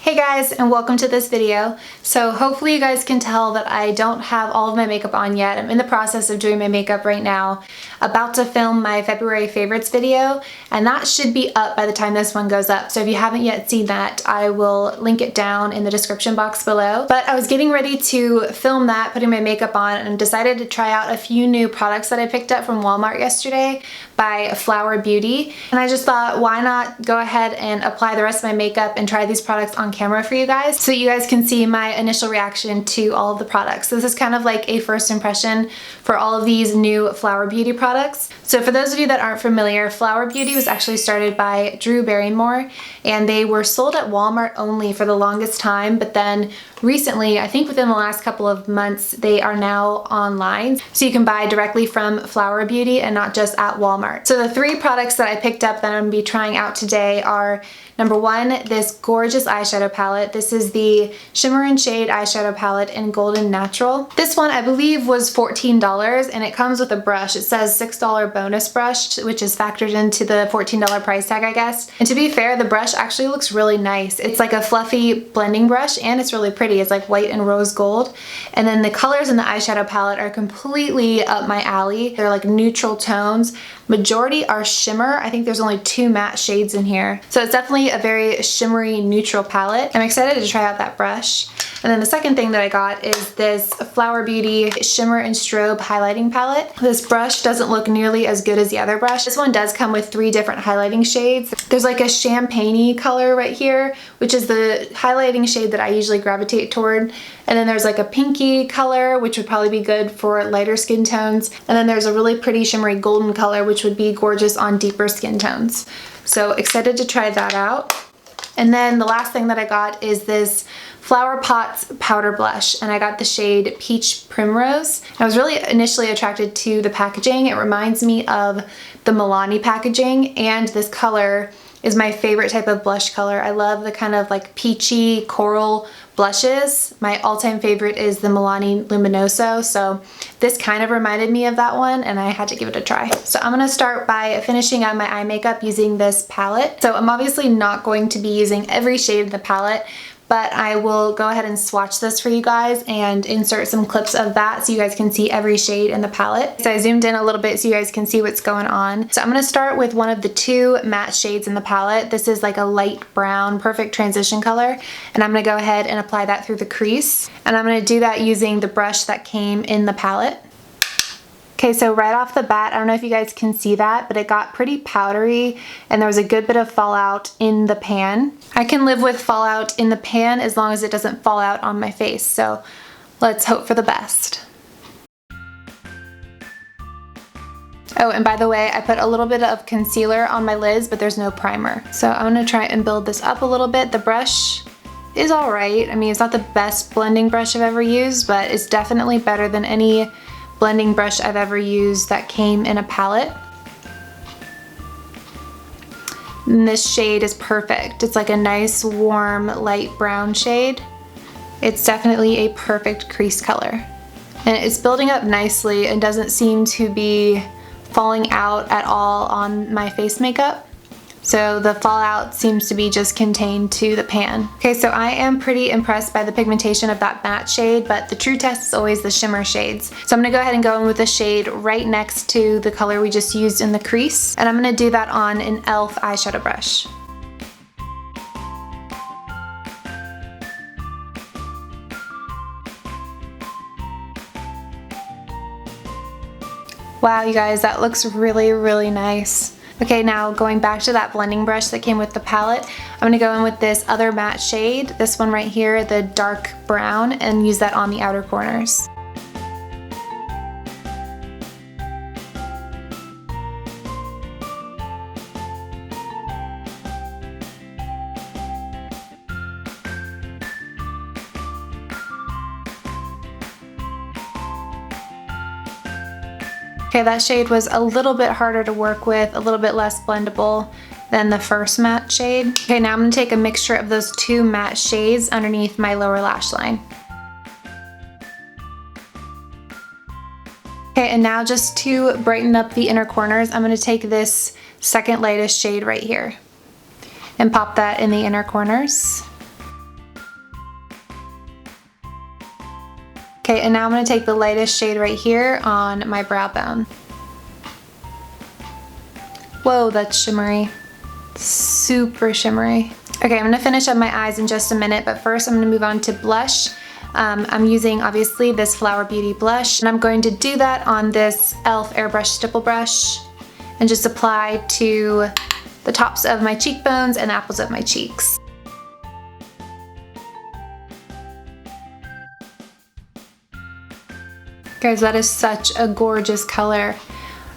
Hey guys, and welcome to this video. So hopefully you guys can tell that I don't have all of my makeup on yet. I'm in the process of doing my makeup right now, about to film my February favorites video, and that should be up by the time this one goes up. So if you haven't yet seen that, I will link it down in the description box below. But I was getting ready to film that, putting my makeup on, and decided to try out a few new products that I picked up from Walmart yesterday by Flower Beauty. And I just thought, why not go ahead and apply the rest of my makeup and try these products on camera for you guys so you guys can see my initial reaction to all of the products. So this is kind of like a first impression for all of these new Flower Beauty products. So for those of you that aren't familiar, Flower Beauty was actually started by Drew Barrymore, and they were sold at Walmart only for the longest time, but then recently, I think within the last couple of months, they are now online. So you can buy directly from Flower Beauty and not just at Walmart. So the three products that I picked up that I'm gonna be trying out today are number one, this gorgeous eyeshadow palette. This is the Shimmer and Shade eyeshadow palette in Golden Natural. This one I believe was $14 and it comes with a brush. It says $6 bonus brush, which is factored into the $14 price tag, I guess. And to be fair, the brush actually looks really nice. It's like a fluffy blending brush and it's really pretty. It's like white and rose gold. And then the colors in the eyeshadow palette are completely up my alley. They're like neutral tones. Majority are shimmer. I think there's only 2 matte shades in here. So it's definitely a very shimmery neutral palette. I'm excited to try out that brush. And then the second thing that I got is this Flower Beauty Shimmer and Strobe highlighting palette. This brush doesn't look nearly as good as the other brush. This one does come with 3 different highlighting shades. There's like a champagne-y color right here, which is the highlighting shade that I usually gravitate toward. And then there's like a pinky color, which would probably be good for lighter skin tones. And then there's a really pretty shimmery golden color, which would be gorgeous on deeper skin tones. So excited to try that out. And then the last thing that I got is this Flower Pots powder blush, and I got the shade Peach Primrose. I was really initially attracted to the packaging. It reminds me of the Milani packaging, and this color is my favorite type of blush color. I love the kind of like peachy coral blushes. My all-time favorite is the Milani Luminoso, so this kind of reminded me of that one and I had to give it a try. So I'm gonna start by finishing on my eye makeup using this palette. So I'm obviously not going to be using every shade of the palette, but I will go ahead and swatch this for you guys and insert some clips of that so you guys can see every shade in the palette. So I zoomed in a little bit so you guys can see what's going on. So I'm gonna start with one of the 2 matte shades in the palette. This is like a light brown, perfect transition color, and I'm gonna go ahead and apply that through the crease. And I'm gonna do that using the brush that came in the palette. Okay, so right off the bat, I don't know if you guys can see that, but it got pretty powdery and there was a good bit of fallout in the pan. I can live with fallout in the pan as long as it doesn't fall out on my face, so let's hope for the best. Oh, and by the way, I put a little bit of concealer on my lids, but there's no primer. So I'm gonna try and build this up a little bit. The brush is all right. I mean, it's not the best blending brush I've ever used, but it's definitely better than any blending brush I've ever used that came in a palette. And this shade is perfect. It's like a nice warm light brown shade. It's definitely a perfect crease color. And it's building up nicely and doesn't seem to be falling out at all on my face makeup. So the fallout seems to be just contained to the pan. Okay, so I am pretty impressed by the pigmentation of that matte shade, but the true test is always the shimmer shades. So I'm gonna go ahead and go in with the shade right next to the color we just used in the crease. And I'm gonna do that on an e.l.f. eyeshadow brush. Wow, you guys, that looks really, really nice. Okay, now going back to that blending brush that came with the palette, I'm gonna go in with this other matte shade, this one right here, the dark brown, and use that on the outer corners. Okay, that shade was a little bit harder to work with, a little bit less blendable than the first matte shade. Okay, now I'm gonna take a mixture of those 2 matte shades underneath my lower lash line. Okay, and now just to brighten up the inner corners, I'm gonna take this second lightest shade right here and pop that in the inner corners. Okay, and now I'm gonna take the lightest shade right here on my brow bone. Whoa, that's shimmery. Super shimmery. Okay, I'm gonna finish up my eyes in just a minute, but first I'm gonna move on to blush. I'm using, obviously, this Flower Beauty blush, and I'm going to do that on this e.l.f. Airbrush Stipple Brush and just apply to the tops of my cheekbones and the apples of my cheeks. Guys, that is such a gorgeous color.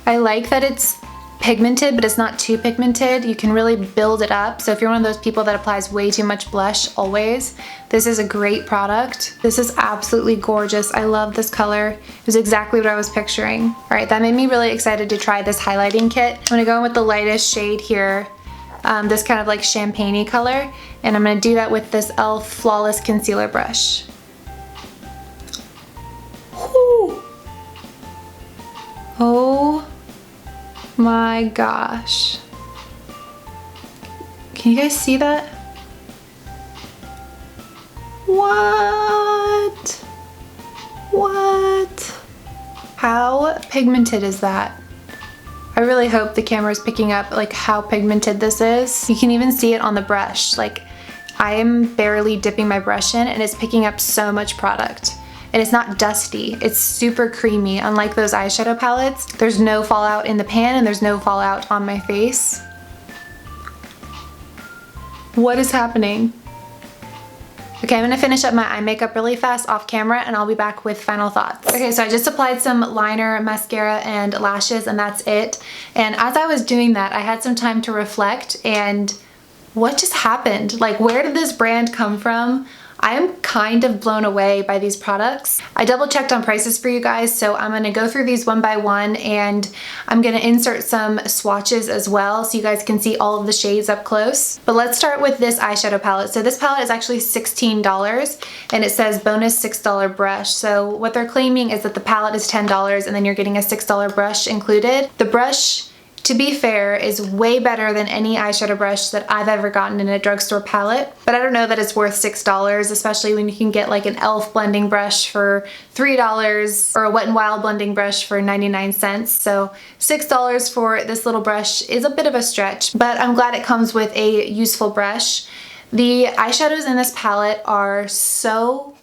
I like that it's pigmented, but it's not too pigmented. You can really build it up. So if you're one of those people that applies way too much blush always, this is a great product. This is absolutely gorgeous. I love this color. It was exactly what I was picturing. All right, that made me really excited to try this highlighting kit. I'm gonna go in with the lightest shade here, this kind of like champagne-y color, and I'm gonna do that with this e.l.f. Flawless Concealer brush. Whew. Oh my gosh. Can you guys see that? What? What? How pigmented is that? I really hope the camera is picking up like how pigmented this is. You can even see it on the brush. Like, I am barely dipping my brush in and it's picking up so much product. And it's not dusty, it's super creamy. Unlike those eyeshadow palettes, there's no fallout in the pan and there's no fallout on my face. What is happening? Okay, I'm gonna finish up my eye makeup really fast off camera and I'll be back with final thoughts. Okay, so I just applied some liner, mascara, and lashes, and that's it. And as I was doing that, I had some time to reflect, and what just happened? Like, where did this brand come from? I am kind of blown away by these products. I double checked on prices for you guys, so I'm gonna go through these one by one, and I'm gonna insert some swatches as well so you guys can see all of the shades up close. But let's start with this eyeshadow palette. So this palette is actually $16 and it says bonus $6 brush. So what they're claiming is that the palette is $10 and then you're getting a $6 brush included. The brush, to be fair, is way better than any eyeshadow brush that I've ever gotten in a drugstore palette, but I don't know that it's worth $6, especially when you can get like an e.l.f. blending brush for $3 or a Wet n Wild blending brush for 99 cents. So $6 for this little brush is a bit of a stretch, but I'm glad it comes with a useful brush. The eyeshadows in this palette are so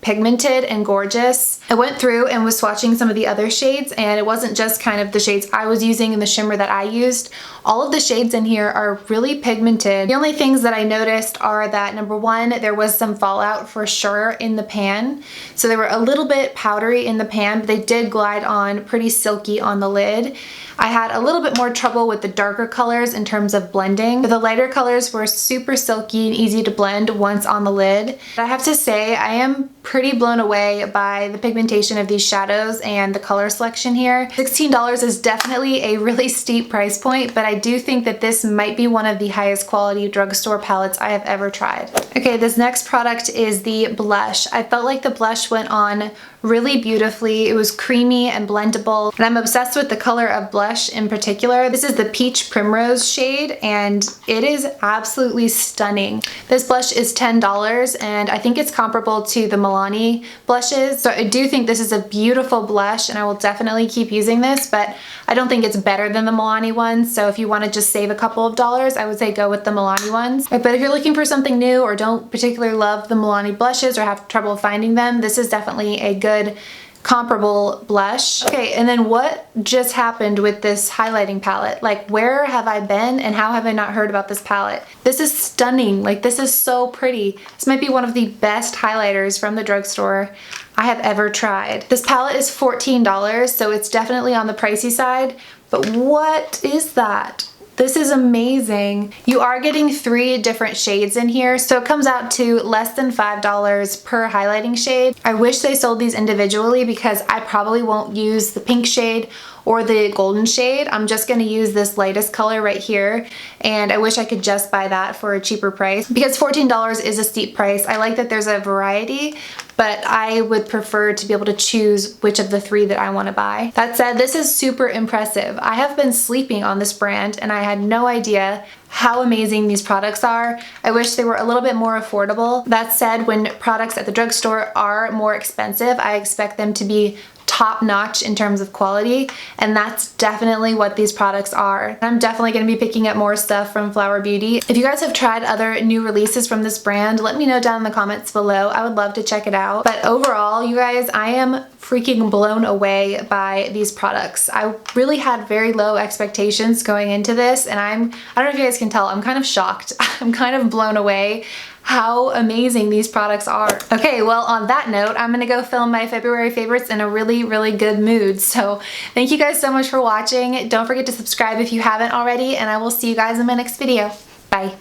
pigmented and gorgeous. I went through and was swatching some of the other shades, and it wasn't just kind of the shades I was using and the shimmer that I used. All of the shades in here are really pigmented. The only things that I noticed are that, number one, there was some fallout for sure in the pan. So they were a little bit powdery in the pan, but they did glide on pretty silky on the lid. I had a little bit more trouble with the darker colors in terms of blending, but the lighter colors were super silky and easy to blend once on the lid. But I have to say, I am pretty blown away by the pigmentation of these shadows and the color selection here. $16 is definitely a really steep price point, but I do think that this might be one of the highest quality drugstore palettes I have ever tried. Okay, this next product is the blush. I felt like the blush went on really beautifully. It was creamy and blendable, and I'm obsessed with the color of blush in particular. This is the Peach Primrose shade, and it is absolutely stunning. This blush is $10, and I think it's comparable to the Milani blushes, so I do think this is a beautiful blush, and I will definitely keep using this, but I don't think it's better than the Milani ones, so if you want to just save a couple of dollars, I would say go with the Milani ones. But if you're looking for something new or don't particularly love the Milani blushes or have trouble finding them, this is definitely a good comparable blush. Okay, and then what just happened with this highlighting palette? Like, where have I been and how have I not heard about this palette? This is stunning. Like, this is so pretty. This might be one of the best highlighters from the drugstore I have ever tried. This palette is $14, so it's definitely on the pricey side, but what is that? This is amazing. You are getting 3 different shades in here, so it comes out to less than $5 per highlighting shade. I wish they sold these individually because I probably won't use the pink shade or the golden shade. I'm just gonna use this lightest color right here, and I wish I could just buy that for a cheaper price because $14 is a steep price. I like that there's a variety, but I would prefer to be able to choose which of the 3 that I want to buy. That said, this is super impressive. I have been sleeping on this brand and I had no idea how amazing these products are. I wish they were a little bit more affordable. That said, when products at the drugstore are more expensive, I expect them to be top-notch in terms of quality, and that's definitely what these products are. I'm definitely going to be picking up more stuff from Flower Beauty. If you guys have tried other new releases from this brand, let me know down in the comments below. I would love to check it out. But overall, you guys, I am freaking blown away by these products. I really had very low expectations going into this, and I don't know if you guys can tell, I'm kind of shocked. I'm kind of blown away how amazing these products are. Okay, well, on that note, I'm gonna go film my February favorites in a really, really good mood. So thank you guys so much for watching. Don't forget to subscribe if you haven't already, and I will see you guys in my next video. Bye.